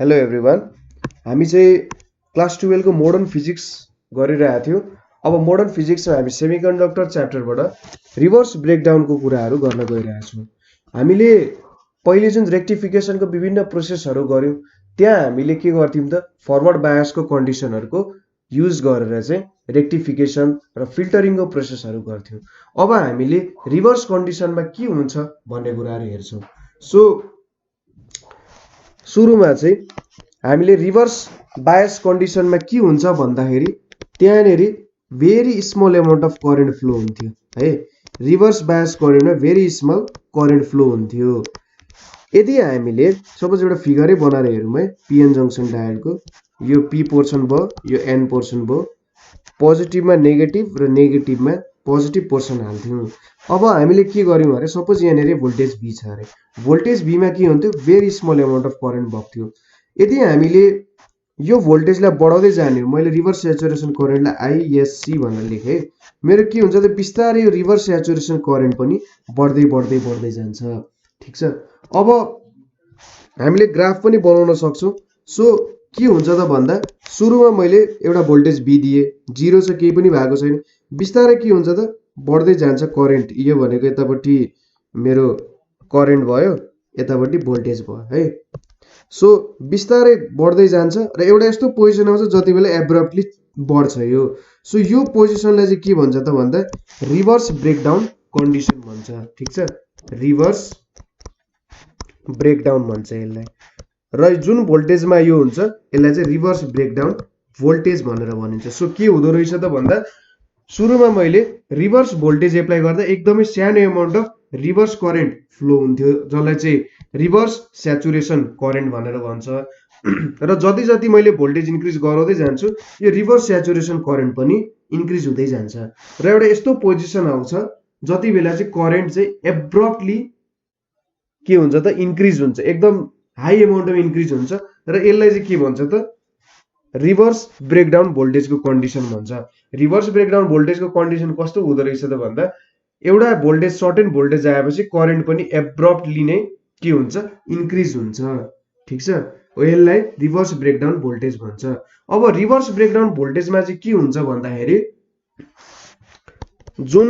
Hello everyone. हामी चाहिँ class 12 को मोडर्न फिजिक्स गरिरहेको थियौँ। अब मोडर्न फिजिक्समा हामी सेमिकन्डक्टर च्याप्टरबाट रिभर्स ब्रेकडाउनको कुराहरू गर्न गइरहेछौँ। हामीले पहिले जुन रेक्टिफिकेसनको विभिन्न प्रोसेसहरू गर्यौँ त्यहाँ हामीले के गर्थ्यौँ त फरवर्ड बायसको कन्डिसनहरूको युज गरेर चाहिँ रेक्टिफिकेसन र फिल्टरिङको प्रोसेसहरू गर्थ्यौँ। अब हामीले रिभर्स कन्डिसनमा के हुन्छ भन्ने कुराहरू हेर्छौँ। सो सुरुमा चाहिँ हामीले रिभर्स बायस कन्डिसनमा के हुन्छ भन्दाखेरि त्यहाँनेरि very small amount of current flow हुन्थ्यो है। रिभर्स बायस करेन्टमा भेरी स्मल करेन्ट फ्लो हुन्थ्यो। यदि हामीले सपोज एउटा फिगरै बनाएर हेरौँ है, पिएन जङ्सन डायोडको यो पी पोर्सन भयो, यो एन पोर्सन भयो, पोजिटिभमा नेगेटिभ र नेगेटिभमा पोजिटिभ पोर्सन हाल्थ्यौँ। अब हामीले के गर्यौँ अरे सपोज यहाँनिर भोल्टेज भी छ अरे, भोल्टेज भीमा के हुन्थ्यो very small amount of current भएको थियो। यदि हामीले यो भोल्टेजलाई बढाउँदै जाने हो, मैले रिभर्स स्याचुरेसन करेन्टलाई आइएससी भनेर लेखेँ, मेरो के हुन्छ त बिस्तारै यो रिभर्स स्याचुरेसन करेन्ट पनि बढ्दै बढ्दै बढ्दै जान्छ। ठिक छ। अब हामीले ग्राफ पनि बनाउन सक्छौँ। सो के हुन्छ त भन्दा सुरुमा मैले एउटा भोल्टेज भी दिएँ, जिरो छ केही पनि भएको छैन, बिस्तारै के हुन्छ त बढ्दै जान्छ करेन्ट। यो भनेको यतापट्टि मेरो करेन्ट भयो, यतापट्टि भोल्टेज भयो है। सो बिस्तारै बढ्दै जान्छ र एउटा यस्तो पोजिसन आउँछ जति बेला एब्रप्टली बढ्छ यो। सो यो पोजिसनलाई चाहिँ के भन्छ त भन्दा रिभर्स ब्रेकडाउन कन्डिसन भन्छ। ठिक छ, रिभर्स ब्रेकडाउन भन्छ यसलाई। र जुन भोल्टेजमा यो हुन्छ यसलाई चाहिँ रिभर्स ब्रेकडाउन भोल्टेज भनेर भनिन्छ। सो के हुँदो रहेछ त भन्दा सुरुमा मैले रिभर्स भोल्टेज एप्लाई गर्दा एकदमै सानो amount of reverse current flow हुन्थ्यो, जसलाई चाहिँ रिभर्स स्याचुरेसन करेन्ट भनेर भन्छ। र जति जति मैले भोल्टेज इन्क्रिज गराउँदै जान्छु यो रिभर्स स्याचुरेसन करेन्ट पनि इन्क्रिज हुँदै जान्छ। र एउटा यस्तो पोजिसन आउँछ जति बेला चाहिँ करेन्ट चाहिँ एब्रप्टली के हुन्छ त इन्क्रिज हुन्छ, एकदम हाई एमाउन्टमा इन्क्रिज हुन्छ र यसलाई चाहिँ के भन्छ त रिभर्स ब्रेकडाउन भोल्टेजको कन्डिसन भन्छ। रिभर्स ब्रेकडाउन भोल्टेजको कन्डिसन कस्तो हुँदो रहेछ त भन्दा एउटा भोल्टेज सर्टेन भोल्टेज आएपछि करेन्ट पनि एब्रप्टली नै के हुन्छ इन्क्रिज हुन्छ। ठिक छ, यसलाई रिभर्स ब्रेकडाउन भोल्टेज भन्छ। अब रिभर्स ब्रेकडाउन भोल्टेजमा चाहिँ के हुन्छ भन्दाखेरि जुन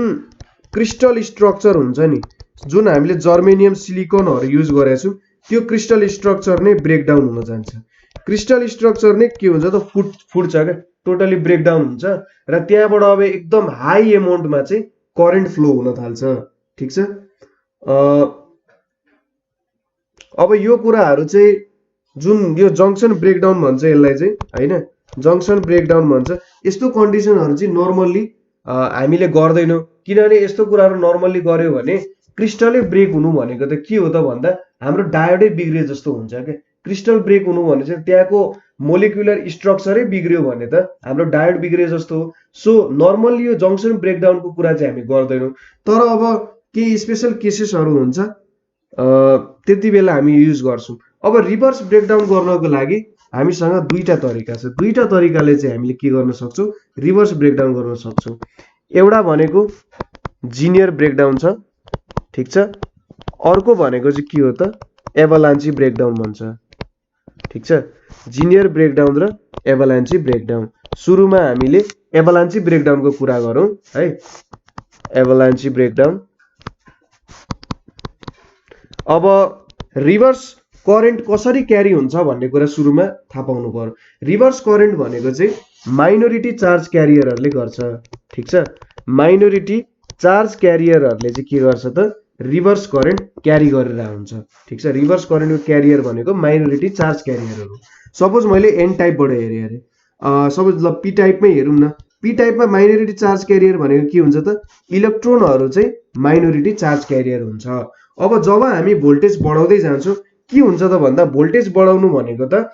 क्रिस्टल स्ट्रक्चर हुन्छ नि, जुन हामीले जर्मेनियम सिलिकनहरू युज गरेका छौँ त्यो क्रिस्टल स्ट्रक्चर नै ब्रेकडाउन हुन जान्छ। क्रिस्टल स्ट्रक्चर नै के हुन्छ त फुट्छ क्या, टोटली ब्रेकडाउन हुन्छ र त्यहाँबाट अब एकदम हाई एमाउन्टमा चाहिँ करेन्ट फ्लो हुन थाल्छ। ठिक छ। अब यो कुराहरू चाहिँ जुन यो जङ्सन ब्रेकडाउन भन्छ यसलाई चाहिँ होइन, जङ्सन ब्रेकडाउन भन्छ। यस्तो कन्डिसनहरू चाहिँ नर्मल्ली हामीले गर्दैनौँ, किनभने यस्तो कुराहरू नर्मल्ली गर्यो भने क्रिस्टलै ब्रेक हुनु भनेको त के हो त भन्दा हाम्रो डायोडै बिग्रियो जस्तो हुन्छ क्या। क्रिस्टल ब्रेक हुनु भने चाहिँ त्यहाँको मोलिकुलर स्ट्रक्चरै बिग्रियो भने त हाम्रो डायोड बिग्रियो जस्तो हो। सो नर्मल्ली यो जङ्सन ब्रेकडाउनको कुरा चाहिँ हामी गर्दैनौँ, तर अब केही स्पेसल केसेसहरू हुन्छ त्यति बेला हामी युज गर्छौँ। अब रिभर्स ब्रेकडाउन गर्नको लागि हामीसँग दुईटा तरिका छ। दुईटा तरिकाले चाहिँ हामीले के गर्न सक्छौँ रिभर्स ब्रेकडाउन गर्न सक्छौँ। एउटा भनेको जिनियर ब्रेकडाउन छ, ठिक छ। अर्को भनेको चाहिँ के हो त एभालान्ची ब्रेकडाउन भन्छ। ठिक छ, जिनियर ब्रेकडाउन र एभालान्ची ब्रेकडाउन। सुरुमा हामीले एभालान्ची ब्रेकडाउनको कुरा गरौँ है। एभालान्ची ब्रेकडाउन। अब रिभर्स करेन्ट कसरी क्यारी हुन्छ भन्ने कुरा सुरुमा थाहा पाउनु पर्यो। रिभर्स करेन्ट भनेको चाहिँ माइनोरिटी चार्ज क्यारियरहरूले गर्छ। ठिक छ, माइनोरिटी चार्ज क्यारियरहरूले चाहिँ के गर्छ त रिभर्स करेन्ट क्यारी गरेर हुन्छ। ठिक छ, रिभर्स करेन्टको क्यारियर भनेको माइनोरिटी चार्ज क्यारियरहरू। सपोज मैले एन टाइपबाट हेरेँ अरे, सपोज ल पी टाइपमै हेरौँ न। पी टाइपमा माइनोरिटी चार्ज क्यारियर भनेको के हुन्छ त इलेक्ट्रोनहरू चाहिँ माइनोरिटी चार्ज क्यारियर हुन्छ। अब जब हामी भोल्टेज बढाउँदै जान्छौँ के हुन्छ त भन्दा भोल्टेज बढाउनु भनेको त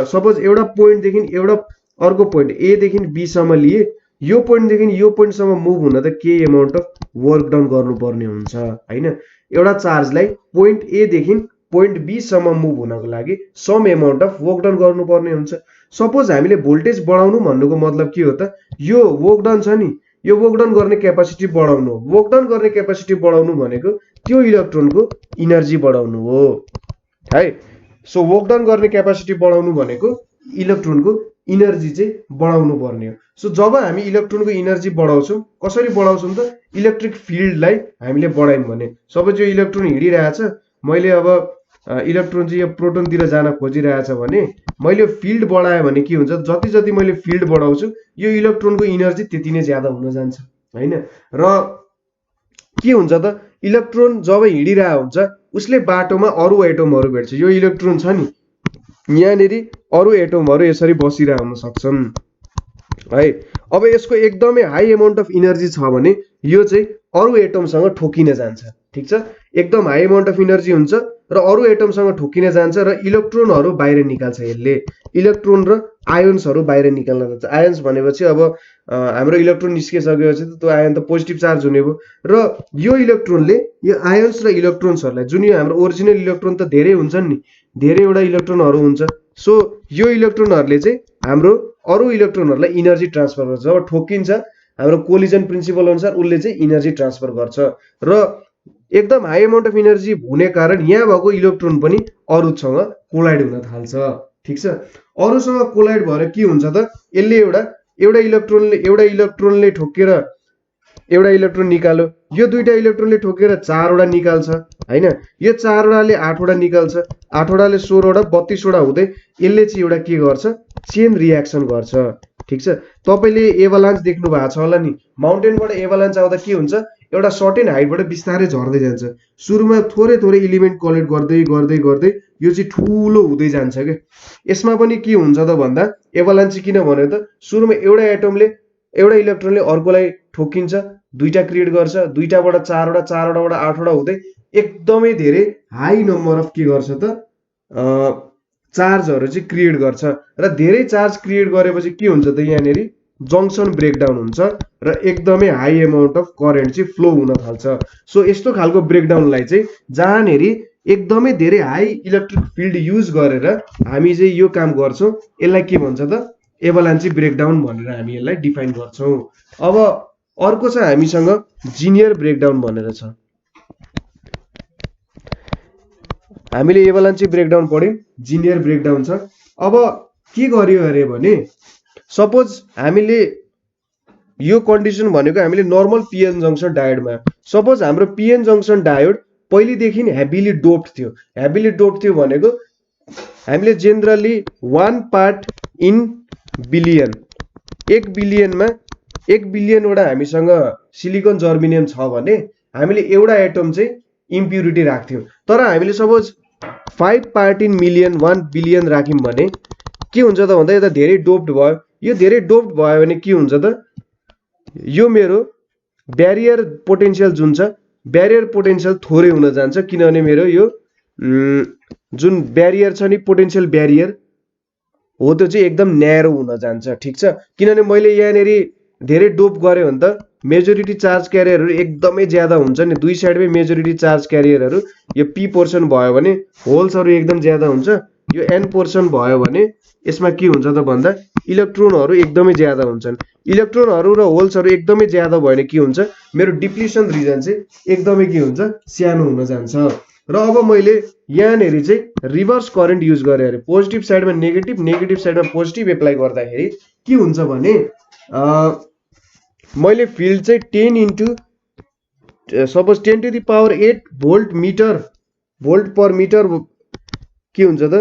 सपोज एउटा पोइन्टदेखि एउटा अर्को पोइन्ट एदेखि बीसम्म लिए, यो पोइन्टदेखि यो पोइन्टसम्म मुभ हुन त केही एमाउन्ट अफ वर्क डन गर्नुपर्ने हुन्छ होइन। एउटा चार्जलाई पोइन्ट एदेखि पोइन्ट बीसम्म मुभ हुनको लागि some amount of work done गर्नुपर्ने हुन्छ। सपोज हामीले भोल्टेज बढाउनु भन्नुको मतलब के हो त यो वर्क डन छ नि, यो वर्क डन गर्ने क्यापासिटी बढाउनु हो। वर्क डन गर्ने क्यापासिटी बढाउनु भनेको त्यो इलेक्ट्रोनको इनर्जी बढाउनु हो है। सो वर्क डन गर्ने क्यापासिटी बढाउनु भनेको इलेक्ट्रोनको इनर्जी चाहिँ बढाउनु पर्ने हो। सो जब हामी इलेक्ट्रोनको इनर्जी बढाउँछौँ, कसरी बढाउँछौँ त इलेक्ट्रिक फिल्डलाई हामीले बढायौँ भने, सपोज यो इलेक्ट्रोन हिँडिरहेछ, मैले अब इलेक्ट्रोन चाहिँ यो प्रोटोनतिर जान खोजिरहेछ भने मैले फिल्ड बढाएँ भने के हुन्छ, जति जति मैले फिल्ड बढाउँछु यो इलेक्ट्रोनको इनर्जी त्यति नै ज्यादा हुन जान्छ हैन। र के हुन्छ त इलेक्ट्रोन जब हिँडिरहेको हुन्छ उसले बाटोमा अरू एटमहरू भेट्छ। यो इलेक्ट्रोन छ नि, यहाँनेरि अरू एटमहरू यसरी बसिरहेको हुन सक्छन् है। अब यसको एकदमै हाई अमाउन्ट अफ इनर्जी छ भने यो चाहिँ अरू एटमसँग ठोकिन जान्छ, ठिक छ। एकदम हाई अमाउन्ट अफ इनर्जी हुन्छ र अरू एटमसँग ठोकिन जान्छ र इलेक्ट्रोनहरू बाहिर निकाल्छ। यसले इलेक्ट्रोन र आयोन्सहरू बाहिर निकाल्न जान्छ। आयोन्स भनेपछि अब हाम्रो इलेक्ट्रोन निस्किसकेपछि त त्यो आयोन त पोजिटिभ चार्ज हुने भयो र यो इलेक्ट्रोनले यो आयोन्स र इलेक्ट्रोन्सहरूलाई, जुन यो हाम्रो ओरिजिनल इलेक्ट्रोन त धेरै हुन्छन् नि, धेरैवटा इलेक्ट्रोनहरू हुन्छ। सो यो इलेक्ट्रोनहरूले चाहिँ हाम्रो अरू इलेक्ट्रोनहरूलाई इनर्जी ट्रान्सफर गर्छ। जब ठोकिन्छ हाम्रो कोलिजन प्रिन्सिपल अनुसार उसले चाहिँ इनर्जी ट्रान्सफर गर्छ र एकदम हाई अमाउन्ट अफ इनर्जी हुने कारण यहाँ भएको इलेक्ट्रोन पनि अरूसँग कोलाइड हुन थाल्छ, ठिक छ। अरूसँग कोलाइड भएर के हुन्छ त यसले एउटा इलेक्ट्रोनले ठोकेर एउटा इलेक्ट्रोन निकाल्यो, यो दुईटा इलेक्ट्रोनले ठोकेर 4वटा निकाल्छ हैन। यो 4वटाले 8वटा निकाल्छ, 8वटाले 16वटा 32वटा हुँदै यसले चाहिँ एउटा के गर्छ, चेन रियाक्सन गर्छ, ठिक छ। तपाईले एभालान्स देख्नु भएको छ होला नि, माउन्टेनबाट एभालान्स आउँदा के हुन्छ, एउटा सर्टेन हाइटबाट बिस्तारै झर्दै जान्छ। सुरुमा थोरै थोरै एलिमेन्ट कलेक्ट गर्दै गर्दै गर्दै यो चाहिँ ठुलो हुँदै जान्छ के। यसमा पनि के हुन्छ त भन्दा एभालान्स चाहिँ किन भन्यो त, सुरुमा एउटा इलेक्ट्रोनले अर्कोलाई ठोकिन्छ, दुईटा क्रिएट गर्छ, दुईटाबाट 4वटा, 4वटाबाट 8वटा हुँदै एकदमै धेरै हाई नम्बर अफ के गर्छ त चार्जहरू चाहिँ क्रिएट गर्छ र धेरै चार्ज क्रिएट गरेपछि के हुन्छ त यहाँनेरि जङ्क्सन ब्रेकडाउन हुन्छ र एकदमै हाई अमाउन्ट अफ करेन्ट चाहिँ फ्लो हुन थाल्छ। सो यस्तो खालको ब्रेकडाउनलाई चाहिँ जहाँनेरि एकदमै धेरै हाई इलेक्ट्रिक फिल्ड युज गरेर हामी चाहिँ यो काम गर्छौँ, यसलाई के भन्छ त एभालान्ची ब्रेकडाउन भनेर हामी यसलाई डिफाइन गर्छौँ। अब अर्को छ हामीसँग जिनियर ब्रेकडाउन भनेर छ। हामीले एभालान्ची ब्रेकडाउन पढ्यौँ, जिनियर ब्रेकडाउन छ। अब के गर्यो अरे भने सपोज हामीले यो कन्डिसन भनेको हामीले नर्मल पिएन जङ्क्सन डायोडमा, सपोज हाम्रो पिएन जङ्क्सन डायोड पहिलेदेखि हेभिली डोप्ड थियो। हेभिली डोप्ड थियो भनेको हामीले जेनरली 1 पार्ट इन बिलियन, 1 बिलियनमा 1 बिलियनवटा हामीसँग सिलिकन जर्मेनियम छ भने हामीले एउटा एटम चाहिँ इम्प्युरिटी राख्थ्यौँ। तर हामीले suppose 5 part in million 1 billion राख्यौँ भने के हुन्छ त भन्दा यता धेरै डोप्ड भयो। यो धेरै डोप्ड भयो भने के हुन्छ त, यो मेरो ब्यारियर पोटेन्सियल जुन छ, ब्यारियर पोटेन्सियल थोरै हुन जान्छ, किनभने मेरो यो जुन ब्यारियर छ नि, पोटेन्सियल ब्यारियर हो, त्यो चाहिँ एकदम न्यारो हुन जान्छ, ठिक छ। किनभने मैले यहाँनेरि धेरै डोप गरेँ भने त मेजोरिटी चार्ज क्यारियरहरू एकदमै ज्यादा हुन्छ नि, दुई साइडमै मेजोरिटी चार्ज क्यारियरहरू, यो पी पोर्सन भयो भने होल्सहरू एकदम ज्यादा हुन्छ, यो एन पोर्सन भयो भने यसमा के हुन्छ त भन्दा इलेक्ट्रोनहरू एकदमै ज्यादा हुन्छन्। इलेक्ट्रोनहरू र होल्सहरू एकदमै ज्यादा भयो भने के हुन्छ, मेरो डिप्लिसन रिजन चाहिँ एकदमै के हुन्छ, सानो हुन जान्छ। र अब मैले यहाँनेरि चाहिँ रिभर्स करेन्ट युज गरेँ अरे, पोजिटिभ साइडमा नेगेटिभ, नेगेटिभ साइडमा पोजिटिभ एप्लाई गर्दाखेरि के हुन्छ भने मैले फिल्ड चाहिँ 10 into suppose 10 to the power 8 volt per meter के हुन्छ त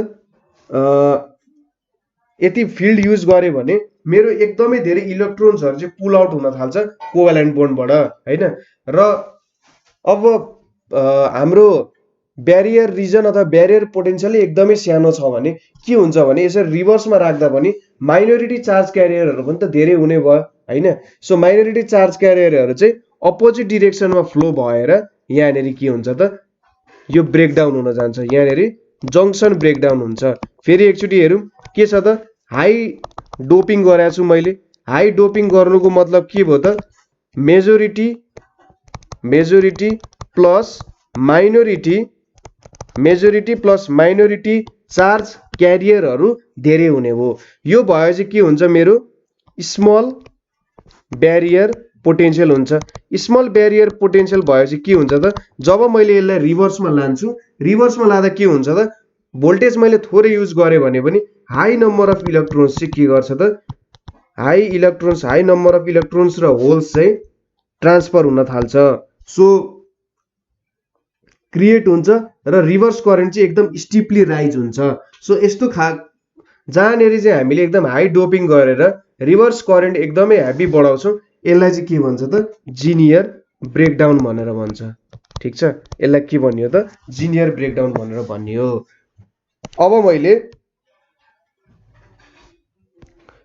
यति फिल्ड युज गरेँ भने मेरो एकदमै धेरै इलेक्ट्रोन्सहरू चाहिँ पुल आउट हुन थाल्छ कोभ्यालेन्ट बोन्डबाट हैन। र अब हाम्रो ब्यारियर रिजन अथवा ब्यारियर पोटेन्सियल एकदमै सानो छ भने के हुन्छ भने यसरी रिभर्समा राख्दा पनि माइनोरिटी चार्ज क्यारियरहरू पनि त धेरै हुने भयो हैन। सो माइनोरिटी चार्ज क्यारियरहरू चाहिँ अपोजिट डिरेक्सनमा फ्लो भएर यहाँनेरि के हुन्छ त, यो ब्रेकडाउन हुन जान्छ, यहाँनेरि जङ्क्सन ब्रेकडाउन हुन्छ। फेरि एकचोटि हेरौँ के छ त, हाई डोपिङ गरेको छु मैले। हाई डोपिङ गर्नुको मतलब के भयो त, मेजोरिटी प्लस माइनोरिटी चार्ज क्यारियरहरू धेरै हुने हो। यो भयो चाहिँ के हुन्छ, मेरो स्मल ब्यारियर पोटेन्सियल हुन्छ। स्मल ब्यारियर पोटेन्सियल भएपछि के हुन्छ त, जब मैले यसलाई रिभर्समा लान्छु, रिभर्समा लाँदा के हुन्छ त, भोल्टेज मैले थोरै युज गरेँ भने पनि हाई नम्बर अफ इलेक्ट्रोन्स चाहिँ के गर्छ त हाई नम्बर अफ इलेक्ट्रोन्स र होल्स चाहिँ ट्रान्सफर हुन थाल्छ। सो क्रिएट हुन्छ र रिभर्स करेन्ट चाहिँ एकदम स्टिपली राइज हुन्छ। सो यस्तो जहाँनेरि चाहिँ हामीले एकदम हाई डोपिङ गरेर रिभर्स करेन्ट एकदमै ह्याप्पी बढाउँछौँ यसलाई चाहिँ के भन्छ त जिनियर ब्रेकडाउन भनेर भन्छ। ठिक छ, यसलाई के भनियो त जिनियर ब्रेकडाउन भनेर भनियो। अब मैले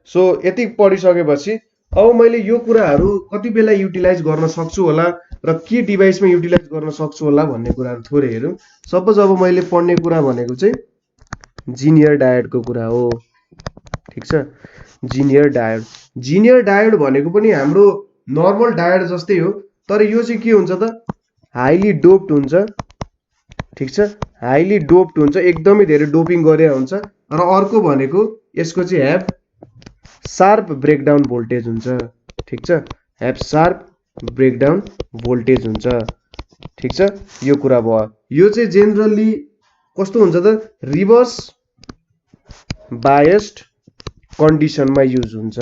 सो यति पढिसकेपछि अब मैले यो कुराहरू कति बेला युटिलाइज गर्न सक्छु होला र के डिभाइसमा युटिलाइज गर्न सक्छु होला भन्ने कुराहरू थोरै हेरौँ। सपोज अब मैले पढ्ने कुरा भनेको चाहिँ जिनियर डायोडको कुरा हो। ठिक छ, जिनियर डायोड भनेको पनि हाम्रो नर्मल डायोड जस्तै हो, तर यो चाहिँ के हुन्छ त हाइली डोप्ड हुन्छ। ठिक छ, हाइली डोप्ड हुन्छ, एकदमै धेरै डोपिङ गरे हुन्छ। र अर्को भनेको यसको चाहिँ ह्याभ शार्प ब्रेकडाउन भोल्टेज हुन्छ। ठिक छ, ह्याभ शार्प ब्रेकडाउन भोल्टेज हुन्छ। ठिक छ, यो कुरा भयो। यो चाहिँ जेनरली कस्तो हुन्छ त रिभर्स बायस्ड कन्डिसनमा युज हुन्छ।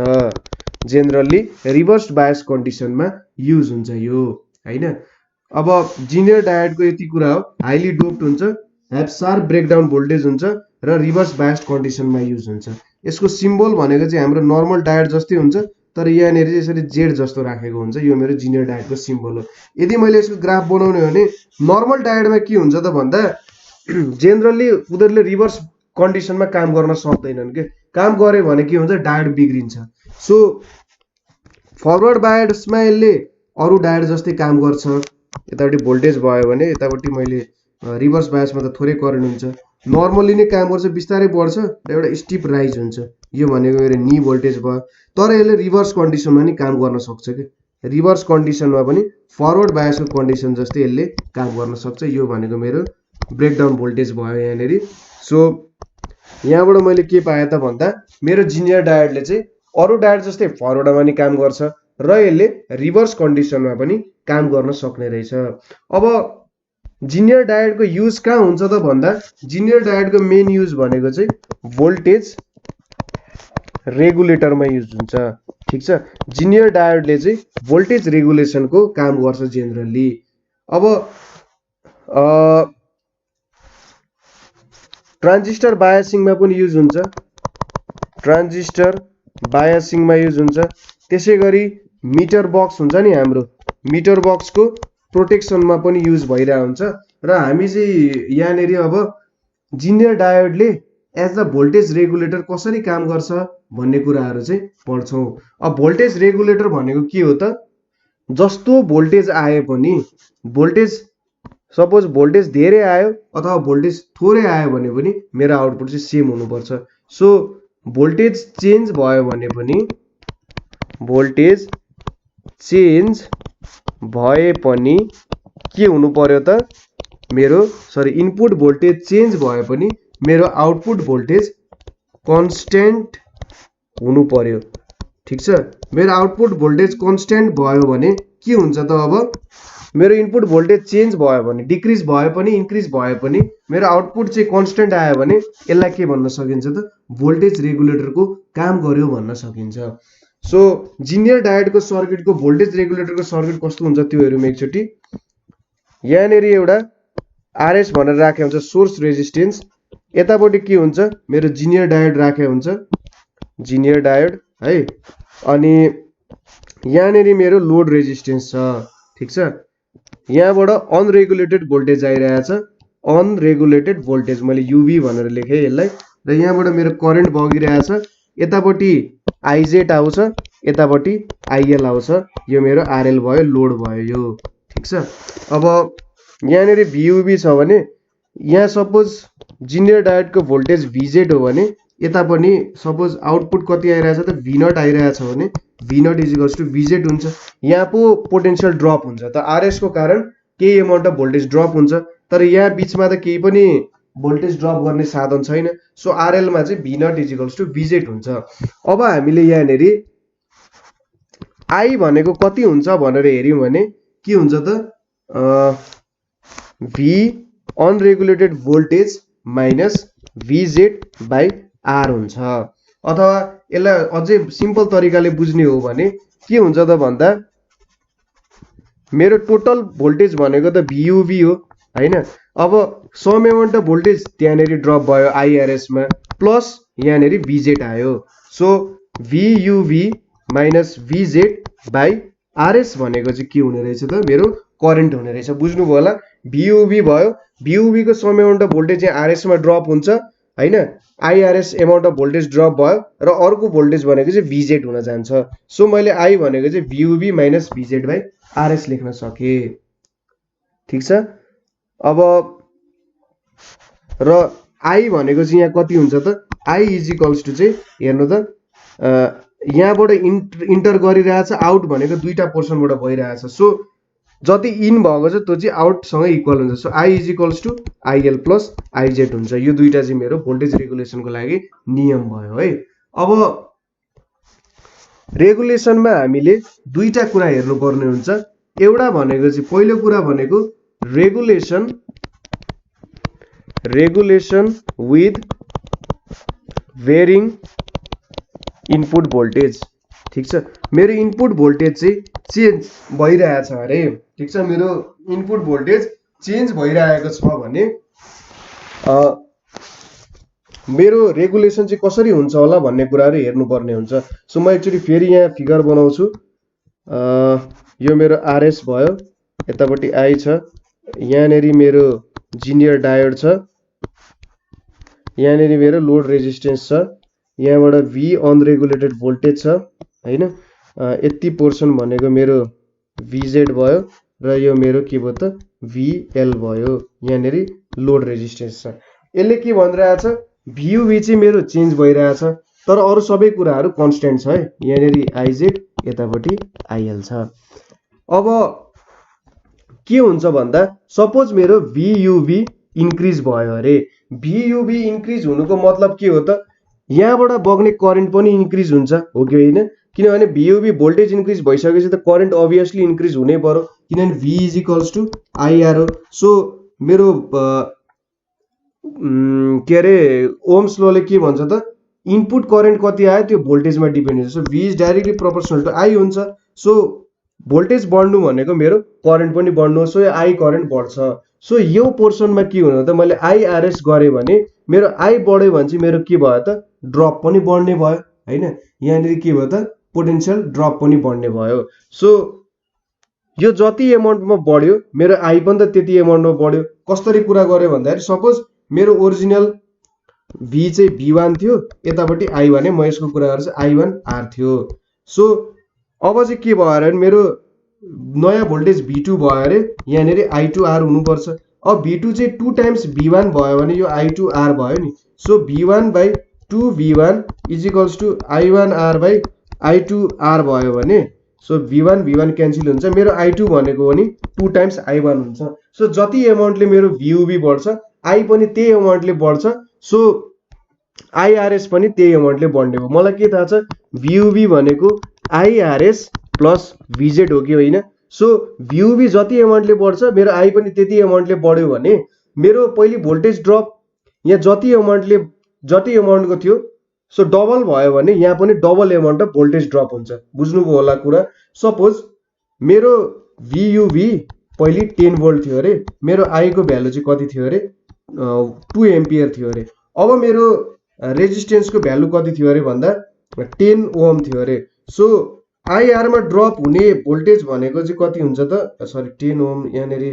जेनरली रिभर्स बायस कन्डिसनमा युज हुन्छ यो हैन। अब जिनियर डायोडको यति कुरा हो, हाइली डोप्ड हुन्छ, ह्याभ शार्प ब्रेकडाउन भोल्टेज हुन्छ र रिभर्स बायस्ड कन्डिसनमा युज हुन्छ। यसको सिम्बल भनेको चाहिँ हाम्रो नर्मल डायोड जस्तै हुन्छ, तर यहाँनिर चाहिँ यसरी जेड जस्तो राखेको हुन्छ। यो मेरो जिनियर डायोडको सिम्बल हो। यदि मैले यसको ग्राफ बनाउने हो भने नर्मल डायोडमा के हुन्छ त भन्दा जेनरली उनीहरूले रिभर्स कन्डिसनमा काम गर्न सक्दैनन् के। काम गरे भने के हुन्छ डायोड बिग्रिन्छ। सो फरवर्ड बायसमा यसले अरू डायोड जस्तै काम गर्छ। यतापट्टि भोल्टेज भयो भने यतापट्टि मैले रिभर्स बायसमा त थोरै करेन्ट हुन्छ, नर्मली नै काम गर्छ, बिस्तारै बढ्छ र एउटा स्टिप राइज हुन्छ। यो भनेको मेरो नी भोल्टेज भयो। तर यसले रिभर्स कन्डिसनमा नि काम गर्न सक्छ कि रिभर्स कन्डिसनमा पनि फरवर्ड बायसको कन्डिसन जस्तै यसले काम गर्न सक्छ। यो भनेको मेरो ब्रेकडाउन भोल्टेज भयो यहाँनिर। सो यहाँबाट मैले के पाएँ त भन्दा मेरो जिनियर डायोडले चाहिँ अरू डायोड जस्तै फरवर्डमा नि काम गर्छ र यसले रिभर्स कन्डिसनमा पनि काम गर्न सक्ने रहेछ। अब जिनियर डायोडको युज कहाँ हुन्छ त भन्दा जिनियर डायोडको मेन युज भनेको चाहिँ भोल्टेज रेगुलेटरमा युज हुन्छ। ठिक छ, जिनियर डायोडले चाहिँ भोल्टेज रेगुलेसनको काम गर्छ जेनरली। अब ट्रान्जिस्टर बायसिङमा पनि युज हुन्छ, ट्रान्जिस्टर बायसिङमा युज हुन्छ। त्यसै गरी मिटर बक्स हुन्छ नि हाम्रो, मिटर बक्सको प्रोटेक्सनमा पनि युज भइरहेको हुन्छ। र हामी चाहिँ यहाँनिर अब जिनियर डायोडले एज अ भोल्टेज रेगुलेटर कसरी काम गर्छ भन्ने कुराहरू चाहिँ पढ्छौँ। अब भोल्टेज रेगुलेटर भनेको के हो त जस्तो भोल्टेज आए पनि भोल्टेज सपोज भोल्टेज धेरै आयो अथवा भोल्टेज थोरै आयो भने पनि मेरो आउटपुट चाहिँ सेम हुनुपर्छ। सो भोल्टेज चेन्ज भयो भने पनि भोल्टेज चेन्ज भए पनि के हुनु पर्यो त मेरो इनपुट भोल्टेज चेन्ज भए पनि मेरो आउटपुट भोल्टेज कन्स्टेन्ट हुनु पर्यो। ठिक छ, मेरो आउटपुट भोल्टेज कन्स्टेन्ट भयो भने के हुन्छ त अब मेरो इनपुट भोल्टेज चेन्ज भयो भने डिक्रिज भए पनि इन्क्रिज भए पनि मेरो आउटपुट चाहिँ कन्स्टेन्ट आयो भने यसलाई के भन्न सकिन्छ त भोल्टेज रेगुलेटरको काम गर्यो भन्न सकिन्छ। सो जिनियर डायोडको सर्किटको भोल्टेज रेगुलेटरको सर्किट कस्तो हुन्छ त्यो हेरौँ एकचोटि। यहाँनिर एउटा आरएस भनेर राखेको हुन्छ सोर्स रेजिस्टेन्स, यतापट्टि के हुन्छ मेरो जिनियर डायोड राखेको हुन्छ, जिनियर डायोड है। अनि यहाँनिर मेरो लोड रेजिस्टेन्स छ। ठिक छ, यहाँबाट अनरेगुलेटेड भोल्टेज आइरहेछ, अनरेगुलेटेड भोल्टेज मैले युभी भनेर लेखेँ यसलाई। र यहाँबाट मेरो करेन्ट बगिरहेछ, यतापट्टि आइजेड आउँछ, यतापट्टि आइएल आउँछ। यो मेरो आरएल भयो, लोड भयो यो। ठिक छ, अब यहाँनिर भियुभी छ भने यहाँ सपोज जिनियर डायोडको भोल्टेज भिजेड हो भने यता पनि सपोज आउटपुट कति आइरहेछ त V0 आइरहेछ भने V0 इजिकल्स टु भिजेड हुन्छ। यहाँ पो पोटेन्शियल ड्रप हुन्छ त आरएस को कारण केही एमाउन्ट अफ भोल्टेज ड्रप हुन्छ, तर यहाँ बिचमा त केही पनि भोल्टेज ड्रप गर्ने साधन छैन। सो आरएल मा चाहिँ V0 इजिकल्स टु भिजेड हुन्छ। अब हामीले यहाँनिर आई भनेको कति हुन्छ भनेर हेर्यौं भने के हुन्छ त V unregulated voltage minus VZ by R हुन्छ। अथवा यसलाई अझै सिम्पल तरिकाले बुझ्ने हो भने के हुन्छ त भन्दा मेरो टोटल भोल्टेज भनेको त VUV हो हैन। अब सम एमाउन्ट अफ भोल्टेज त्यहाँनेरि ड्रप भयो IRS मा प्लस यहाँनेरि VZ आयो। So VUV minus VZ by RS भनेको चाहिँ के हुने रहेछ त मेरो करेन्ट हुने रहेछ। बुझ्नुभयो होला। VUV भयो, VUV को सम एमाउन्ट अफ भोल्टेज चाहिँ RS मा ड्रप हुन्छ हैन। IRS amount of voltage drop भयो र अर्को भोल्टेज भनेको चाहिँ VZ हुन जान्छ। सो मैले I भनेको चाहिँ VUV minus VZ by RS लेख्न सके। ठीक छ। अब र I भनेको चाहिँ यहाँ कति हुन्छ त I इज इक्वल्स टु चाहिँ हेर्नु त यहाँबाट इन्टर गरिरहेछ आउट भनेको दुईटा पोर्सनबाट भइरहेछ। सो जति इन भएको छ त्यो चाहिँ आउटसँग इक्वल हुन्छ। So I is equals to IL plus IZ हुन्छ। यो दुईटा चाहिँ मेरो भोल्टेज रेगुलेसनको लागि नियम भयो है। अब रेगुलेसनमा हामीले दुईटा कुरा हेर्नुपर्ने हुन्छ। एउटा भनेको चाहिँ पहिलो कुरा भनेको regulation with varying input voltage. ठीक छ। मेरो इनपुट भोल्टेज चाहिँ चेन्ज भइरहेछ अरे। ठीक छ। मेरो इनपुट भोल्टेज चेन्ज भइरहेको छ भने मेरो रेगुलेसन चाहिँ कसरी हुन्छ होला भन्ने कुराहरु हेर्नुपर्ने हुन्छ। सो म एक्चुअली फेरि यहाँ फिगर बनाउँछु। यो मेरो RS भयो, यतापट्टि I छ, यहाँनेरि मेरो जिनियर डायोड छ, यहाँनेरि मेरो लोड रेजिस्टेन्स छ, यहाँबाट V अनरेगुलेटेड भोल्टेज छ हैन। यति पोर्सन भनेको मेरो VZ भयो र यो मेरो के भयो त VL भयो। यहाँनेरि लोड रेजिस्टेन्स छ। यसले के भनिरहेछ VUV चाहिँ मेरो चेन्ज भइरहेछ तर अरु सबै कुराहरु कन्स्ट्यान्ट छ है। यहाँनेरि IZ यतापट्टि IL छ। अब के हुन्छ भन्दा सपोज मेरो VUV इन्क्रिज भयो अरे। VUV इन्क्रिज हुनुको मतलब के हो त यहाँबाट बग्ने करेन्ट पनि इन्क्रिज हुन्छ हो कि हैन। किनभने VUV भोल्टेज इन्क्रिज भइसकेपछि त करेन्ट अभियसली इन्क्रिज हुनै पर्यो किनभने V is equals to IR हो। सो मेरो के अरे ओम्स लले के भन्छ त इनपुट करेन्ट कति आयो त्यो भोल्टेजमा डिपेन्ड हुन्छ। So V is directly proportional to I हुन्छ। सो भोल्टेज बढ्नु भनेको मेरो करेन्ट पनि बढ्नु हो। सो यो I करेन्ट बढ्छ। सो यो पोर्सनमा के हुनु त मैले IRS गरे भने मेरो I बढ्यो भने चाहिँ मेरो के भयो त ड्रप पनि बढ्ने भयो हैन। यहाँनेरि के भयो त पोटेन्शियल ड्रप पनि बढ्ने भयो। सो यो जति एमाउन्टमा बढ्यो मेरो I पनि त त्यति एमाउन्टमा बढ्यो। कसरी कुरा गर्यो भन्दाखेरि सपोज मेरो ओरिजिनल V चाहिँ V1 थियो, यतापट्टि I भने म यसको कुरा गर्छु I1R थियो। सो अब चाहिँ के भयो अरे मेरो नयाँ भोल्टेज V2 भयो अरे। यहाँनेरि I2R हुनुपर्छ। अब V2 चाहिँ 2 टाइम्स V1 भयो भने यो I2R भयो नि। So V1 by 2V1 is equals to I1R by I2R भयो भने सो V1 क्यान्सल हुन्छ। मेरो I2 भनेको पनि 2 टाइम्स I1 हुन्छ। सो जति एमाउन्टले मेरो VUV बढ्छ I पनि त्यही एमाउन्टले बढ्छ। सो IRS पनि त्यही एमाउन्टले बढ्ने हो। मलाई के थाहा छ VUV भनेको IRS प्लस VZ हो कि होइन। सो VUV जति एमाउन्टले बढ्छ मेरो I पनि त्यति एमाउन्टले बढ्यो भने मेरो पहिली भोल्टेज ड्रप यहाँ जति एमाउन्टको थियो सो डबल भयो भने यहाँ पनि double amount of voltage drop हुन्छ। बुझ्नुभयो होला कुरा। सपोज मेरो VUV पहिली 10 भोल्ट थियो अरे। मेरो I को भ्यालु चाहिँ कति थियो अरे 2 एम्पियर थियो अरे। अब मेरो रेजिस्टेन्स को भ्यालु कति थियो अरे भन्दा 10 ओम थियो अरे। सो IR मा ड्रप हुने भोल्टेज भनेको चाहिँ कति हुन्छ त सरी 10 ओम यहाँनेरि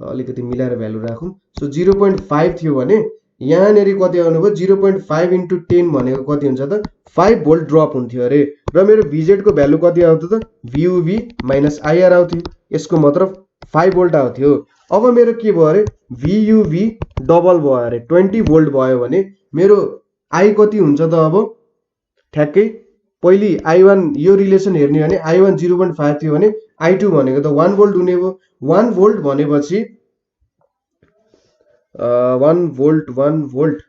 अलिकति मिलाएर भ्यालु राखौं। सो 0.5 थियो भने यहाँनेरि कति आउनु भयो 0.5 इन्टु 10 भनेको कति हुन्छ त 5 भोल्ट ड्रप हुन्थ्यो अरे। र मेरो VZ को भ्यालु कति आउँथ्यो त VUV माइनस IR आउँथ्यो। यसको मतलब 5 भोल्ट आउँथ्यो। अब मेरो के भयो अरे VUV डबल भयो अरे 20 भोल्ट भयो भने मेरो I कति हुन्छ त अब ठ्याक्कै पहिली I1 यो रिलेसन हेर्ने भने I1 0.5 थियो भने I2 भनेको त 1 भोल्ट हुने भयो। 1 भोल्ट भनेपछि 1 भोल्ट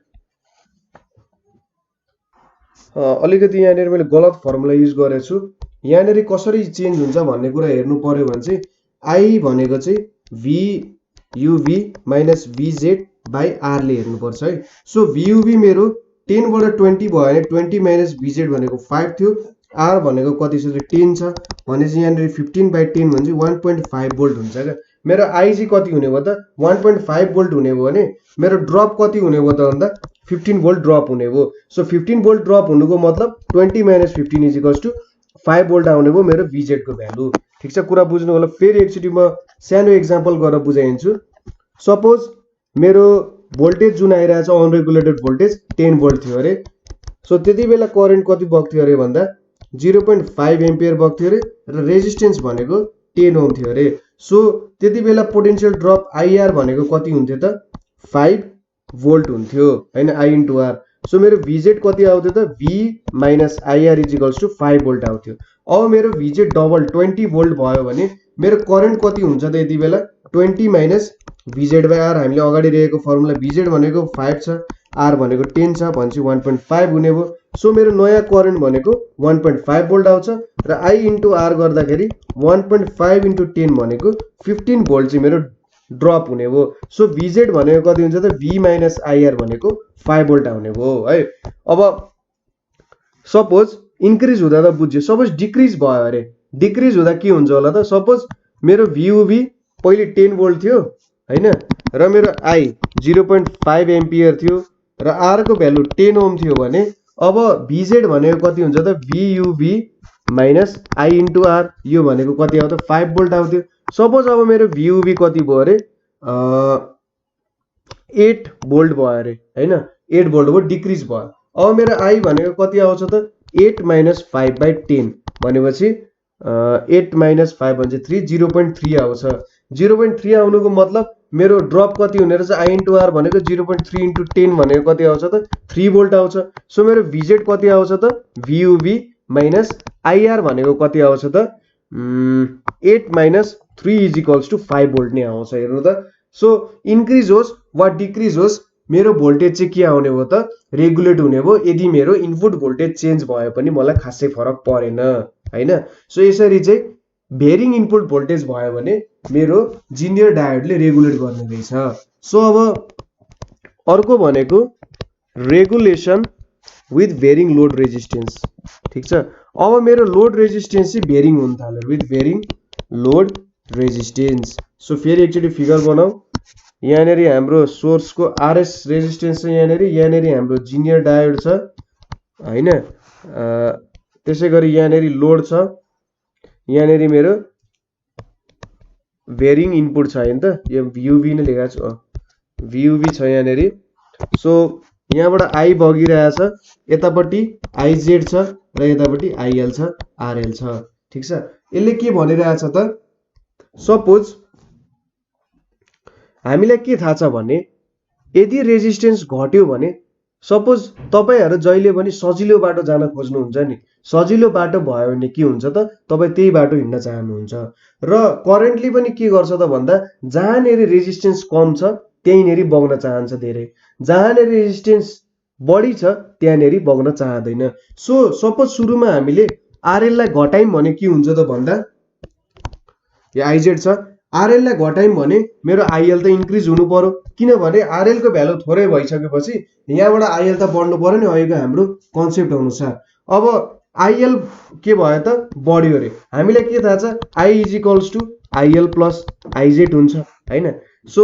अलिकति यहाँनेरि मैले गलत फर्मुला युज गरेछु छु। यहाँनेरि कसरी चेन्ज हुन्छ भन्ने कुरा हेर्नु पर्यो भने चाहिँ I भनेको चाहिँ VUV माइनस VZ बाई आरले हेर्नुपर्छ है। सो VUV मेरो 10 बाट 20 भयो भने 20 माइनस VZ भनेको 5 थियो, आर भनेको कति छ 10 छ भनेपछि यहाँनिर 15 बाई 10 भनेपछि 1.5 भोल्ट हुन्छ क्या। मेरो आई चाहिँ कति हुने भयो त 1.5 भोल्ट हुने भयो भने मेरो ड्रप कति हुने भयो त भन्दा 15 भोल्ट ड्रप हुने भयो। सो 15 भोल्ट ड्रप हुनुको मतलब 20 minus 15 is equals to 5 volt आउने भयो मेरो VZ को भ्यालु। ठिक छ, कुरा बुझ्नु होला। फेरि एकचोटि म सानो एक्जाम्पल गरेर बुझाइदिन्छु। सपोज मेरो भोल्टेज जुन आइरहेछ अनरेगुलेटेड भोल्टेज 10 भोल्ट थियो अरे। सो त्यति बेला करेन्ट कति बग्थ्यो अरे भन्दा 0.5 एम्पियर बग्थ्यो अरे र रेजिस्टेन्स भनेको 10 ओम थियो अरे। सो त्यति बेला पोटेन्शियल ड्रप IR भनेको कति हुन्थ्यो त 5 भोल्ट हुन्थ्यो हैन, I इन्टु R। सो मेरो VZ कति आउँथ्यो त V minus IR is equals to 5 volt आउँथ्यो। अब मेरो VZ डबल 20 भोल्ट भयो भने मेरो करेन्ट कति हुन्छ त यति बेला 20 माइनस VZ बाई R। हामीले अगाडि रहेको फर्मुला VZ भनेको 5 छ, R भनेको 10 छ भनेपछि 1.5 हुने भयो। सो मेरो नयाँ करेन्ट भनेको 1.5 भोल्ट आउँछ र I इन्टु R गर्दाखेरि 1.5 इन्टु 10 भनेको 15 भोल्ट चाहिँ मेरो ड्रप हुने भयो। सो VZ भनेको कति हुन्छ त V माइनस IR भनेको 5 भोल्ट आउने भयो है। अब सपोज इन्क्रिज हुँदा त बुझ्यो, सपोज डिक्रिज भयो अरे, डिक्रिज हुँदा के हुन्छ होला त सपोज मेरो VUV पहिले 10 भोल्ट थियो हैन र मेरो I 0.5 एम्पियर थियो र R को भ्यालु 10 ओम थियो भने अब VZ भनेको कति हुन्छ त VUV minus I into R। यो भनेको कति आउँथ्यो 5 भोल्ट आउँथ्यो। सपोज अब मेरो VUV कति भयो अरे 8 भोल्ट भयो अरे हैन, 8 भोल्ट भयो, डिक्रिज भयो। अब मेरो I भनेको कति आउँछ त 8 माइनस 5 बाई 10 भनेपछि 8 माइनस 5 भनेपछि 3 0.3 आउँछ। 0.3 आउनुको मतलब मेरो ड्रप कति हुने रहेछ I इन्टु R भनेको 0.3 इन्टु 10 भनेको कति आउँछ त 3 भोल्ट आउँछ। सो मेरो VZ कति आउँछ त VUV माइनस IR भनेको कति आउँछ त 8 minus 3 is equals to 5 volt नै आउँछ। हेर्नु त। सो इन्क्रिज होस् वा डिक्रिज होस् मेरो भोल्टेज चाहिँ के आउने भयो त रेगुलेट हुने भयो। यदि मेरो इनपुट भोल्टेज चेन्ज भए पनि मलाई खासै फरक परेन हैन। सो यसरी चाहिँ भेरिङ इनपुट भोल्टेज भयो भने मेरो जिनियर डायोडले रेगुलेट गर्ने रहेछ। सो अब अर्को भनेको regulation with varying load resistance. ठिक छ, अब मेरो लोड रेजिस्टेन्स चाहिँ भेरिङ हुन थाल्यो with varying load resistance. So फेरि एकचोटि फिगर बनाऊ। यहाँनिर हाम्रो सोर्सको RS रेजिस्टेन्स छ, यहाँनिर हाम्रो जिनियर डायोड छ हैन। त्यसै गरी यहाँनिर लोड छ, यहाँनिर मेरो भेरिङ इनपुट छ हैन त, यो VUV नै लेखेको छु, VUV छ यहाँनिर। सो यहाँबाट I बगिरहेछ, यतापट्टि IZ छ र यतापट्टि IL छ, RL छ। ठिक छ, यसले के भनिरहेछ त सपोज हामीलाई के थाहा छ भने यदि रेजिस्टेन्स घट्यो भने सपोज तपाईहरु जहिले पनि सजिलो बाटो जान खोज्नुहुन्छ नि, सजिलो बाटो भयो भने के हुन्छ त तपाई त्यही बाटो हिँड्न चाहनुहुन्छ। र करेन्टली पनि के गर्छ त भन्दा जहाँनेरि रेजिस्टेन्स कम छ त्यहीनेरि बग्न चाहन्छ धेरै, जहाँनेरि रेजिस्टेन्स बढी छ त्यहाँनेरि बग्न चाहदैन। सो सपोज सुरुमा हामीले RL लाई घटायौं भने के हुन्छ त भन्दा यो IZ छ, RL लाई घटायौं भने मेरो IL त इन्क्रिज हुनु पर्यो, किनभने RL को भ्यालु थोरै भइसकेपछि यहाँबाट IL त बढ्नु पर्यो नि अहिलेको हाम्रो कन्सेप्ट अनुसार। अब IL के भयो त बढ्यो रे, हामीलाई के थाहा छ I is equals to IL plus IZ हुन्छ हैन। सो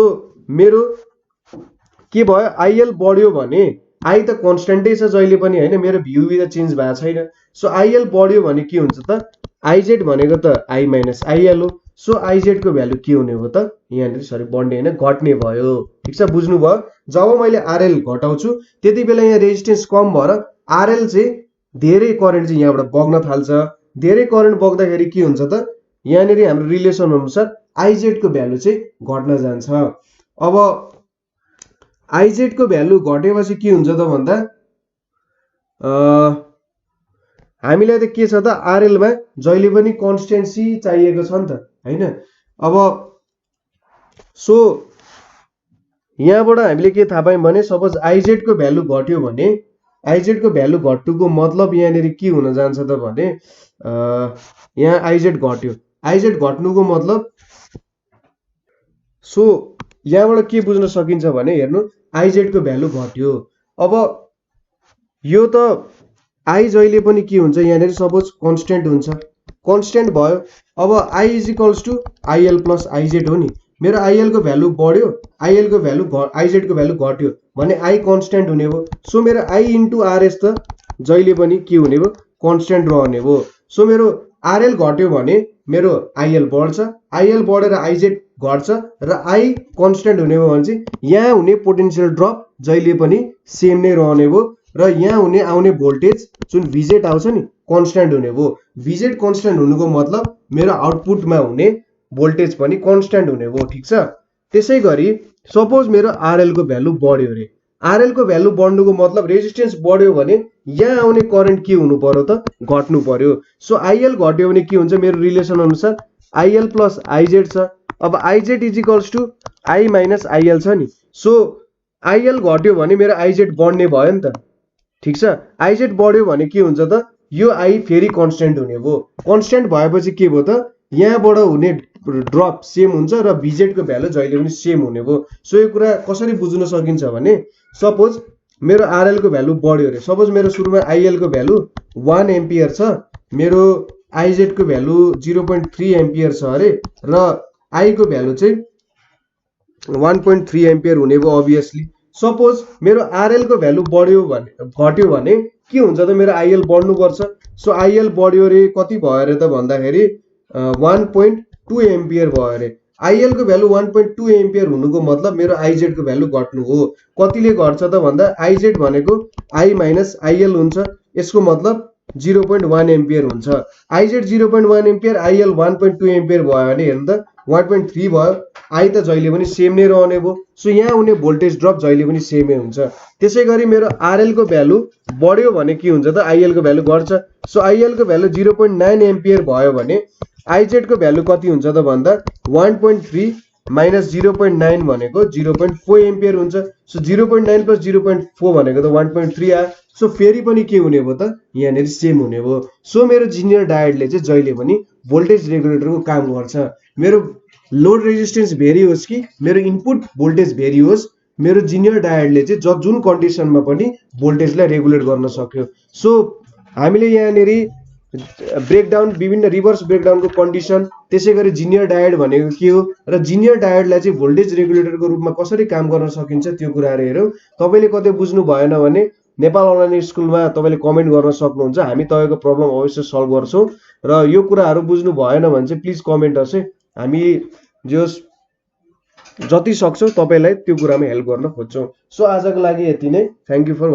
मेरो के भयो IL बढ्यो भने I त कन्स्टेन्टै छ जहिले पनि हैन, मेरो VUV त चेन्ज भएको छैन। सो IL बढ्यो भने के हुन्छ त IZ भनेको त I माइनस IL हो। सो IZ को भ्यालु के हुने भयो त यहाँनिर सरी बढ्ने हैन घट्ने भयो। ठीक छ, बुझ्नु भयो। जब मैले RL घटाउँछु त्यति बेला यहाँ रेजिस्टेन्स कम भएर RL चाहिँ धेरै करेन्ट चाहिँ यहाँबाट बग्न थाल्छ। धेरै करेन्ट बग्दाखेरि के हुन्छ त यहाँनिर हाम्रो रिलेसन अनुसार IZ को भ्यालु चाहिँ घट्न जान्छ। अब IZ को भ्यालु घटेपछि के हुन्छ त भन्दा हामीलाई त के छ त RL मा जहिले पनि कन्स्टेन्सी चाहिएको छ नि त हैन। अब सो यहाँबाट हामीले के थाहा पायौं भने सपोज IZ को भ्यालु घट्यो भने IZ को भ्यालु घट्नुको मतलब यहाँनिर के हुन जान्छ त भने यहाँ IZ घट्यो, IZ घट्नुको मतलब सो यहाँबाट के बुझ्न सकिन्छ भने हेर्नु आइजेड को भ्यालु घट्यो। अब यो त आई जहिले पनि के हुन्छ यहाँनिर सपोज कन्स्टेन्ट हुन्छ, कन्स्टेन्ट भयो। अब I is equals to IL plus IZ हो नि, मेरो आइएल को भ्यालु बढ्यो, आइएल को भ्यालु आइजेड को भ्यालु घट्यो भने आई कन्स्टेन्ट हुने भयो। सो मेरो आई इन्टु आरएस त जहिले पनि के हुने भयो कन्स्टेन्ट रहने भयो। सो मेरो आरएल घट्यो भने मेरो आइएल बढ्छ, आइएल बढेर आइजेड घट्छ र आई कन्स्टेन्ट हुने भयो भने चाहिँ यहाँ हुने पोटेन्सियल ड्रप जहिले पनि सेम नै रहने भयो र यहाँ हुने आउने भोल्टेज जुन भिजेड आउँछ नि कन्स्टेन्ट हुने भयो। भिजेड कन्स्टेन्ट हुनुको मतलब मेरो आउटपुटमा हुने भोल्टेज पनि कन्स्टेन्ट हुने भयो, ठिक छ। त्यसै गरी सपोज मेरो आरएल को भ्यालु बढ्यो रे, आरएल को भ्यालु बढ्नुको मतलब रेजिस्टेन्स बढ्यो भने यहाँ आउने करेन्ट के हुनु पर्यो त घट्नु पर्यो। सो आइएल घट्यो भने के हुन्छ मेरो रिलेसन अनुसार आइएल प्लस आइजेड छ। अब IZ is equals to I minus IL छ नि। सो आइएल घट्यो भने मेरो आइजेड बढ्ने भयो नि त, ठिक छ। आइजेड बढ्यो भने के हुन्छ त यो आई फेरि कन्स्टेन्ट हुने भयो। कन्स्टेन्ट भएपछि के भयो त यहाँबाट हुने ड्रप सेम हुन्छ र भिजेड को भ्यालु जहिले पनि सेम हुने भयो। सो यो कुरा कसरी बुझ्न सकिन्छ भने सपोज मेरो आरएल को भ्यालु बढ्यो रे, सपोज मेरो सुरुमा आइएल को भ्यालु 1 एम्पियर छ, मेरो आइजेड को भ्यालु 0.3 एम्पियर छ अरे र आई को भ्यालु चाहिँ 1.3 एम्पियर हुने भयो अभियसली। सपोज मेरो आरएल को भ्यालु बढ्यो भने घट्यो भने के हुन्छ त मेरो आइएल बढ्नु पर्छ। सो आइएल बढ्यो रे कति भयो रे त भन्दाखेरि 1.2 एम्पियर भयो अरे। आइएल को भ्यालु 1.2 एम्पियर हुनुको मतलब मेरो आइजेड को भ्यालु घट्नु हो। कतिले घट्छ त भन्दा आइजेड भनेको आई माइनस आइएल हुन्छ, यसको मतलब 0.1 एम्पियर हुन्छ। आइजेड 0.1 एम्पियर, आइएल 1.2 एम्पियर भयो भने हेर्नु त 1.3 भयो, आई त जहिले पनि सेम नै रहने भयो। सो यहाँ हुने भोल्टेज ड्रप जहिले पनि सेमै हुन्छ। त्यसै गरी मेरो आरएल को भ्यालु बढ्यो भने के हुन्छ त आइएल को भ्यालु घट्छ। सो आइएल को भ्यालु 0.9 एम्पियर भयो भने आइजेड को भ्यालु कति हुन्छ त भन्दा 1.3 माइनस 0.9 भनेको 0.4 एम्पियर हुन्छ। सो 0.9 प्लस 0.4 भनेको त 1.3 आयो। सो फेरि पनि के हुने भयो त यहाँनिर सेम हुने भयो। सो मेरो जिनियर डायोडले चाहिँ जहिले पनि भोल्टेज रेगुलेटरको काम गर्छ। मेरो लोड रेजिस्टेन्स भेरी होस् कि मेरो इनपुट भोल्टेज भेरी होस्, मेरो जिनियर डायोडले चाहिँ जुन कन्डिसनमा पनि भोल्टेजलाई रेगुलेट गर्न सक्यो। सो हामीले यहाँनिर ब्रेकडाउन विभिन्न रिभर्स ब्रेकडाउनको कन्डिसन, त्यसै गरी जिनियर डायोड भनेको के हो र जिनियर डायोडलाई चाहिँ भोल्टेज रेगुलेटरको रूपमा कसरी काम गर्न सकिन्छ त्यो कुराहरू हेरौँ। तपाईँले कतै बुझ्नु भएन भने नेपाल अनलाइन स्कुलमा तपाईँले कमेन्ट गर्न सक्नुहुन्छ, हामी तपाईँको प्रब्लम अवश्य सल्भ गर्छौँ। र यो कुराहरू बुझ्नु भएन भने चाहिँ प्लिज कमेन्ट होस् है, हामी जोस् जति सक्छौँ तपाईँलाई त्यो कुरामा हेल्प गर्न खोज्छौँ। सो आजको लागि यति नै, थ्याङ्क यू फर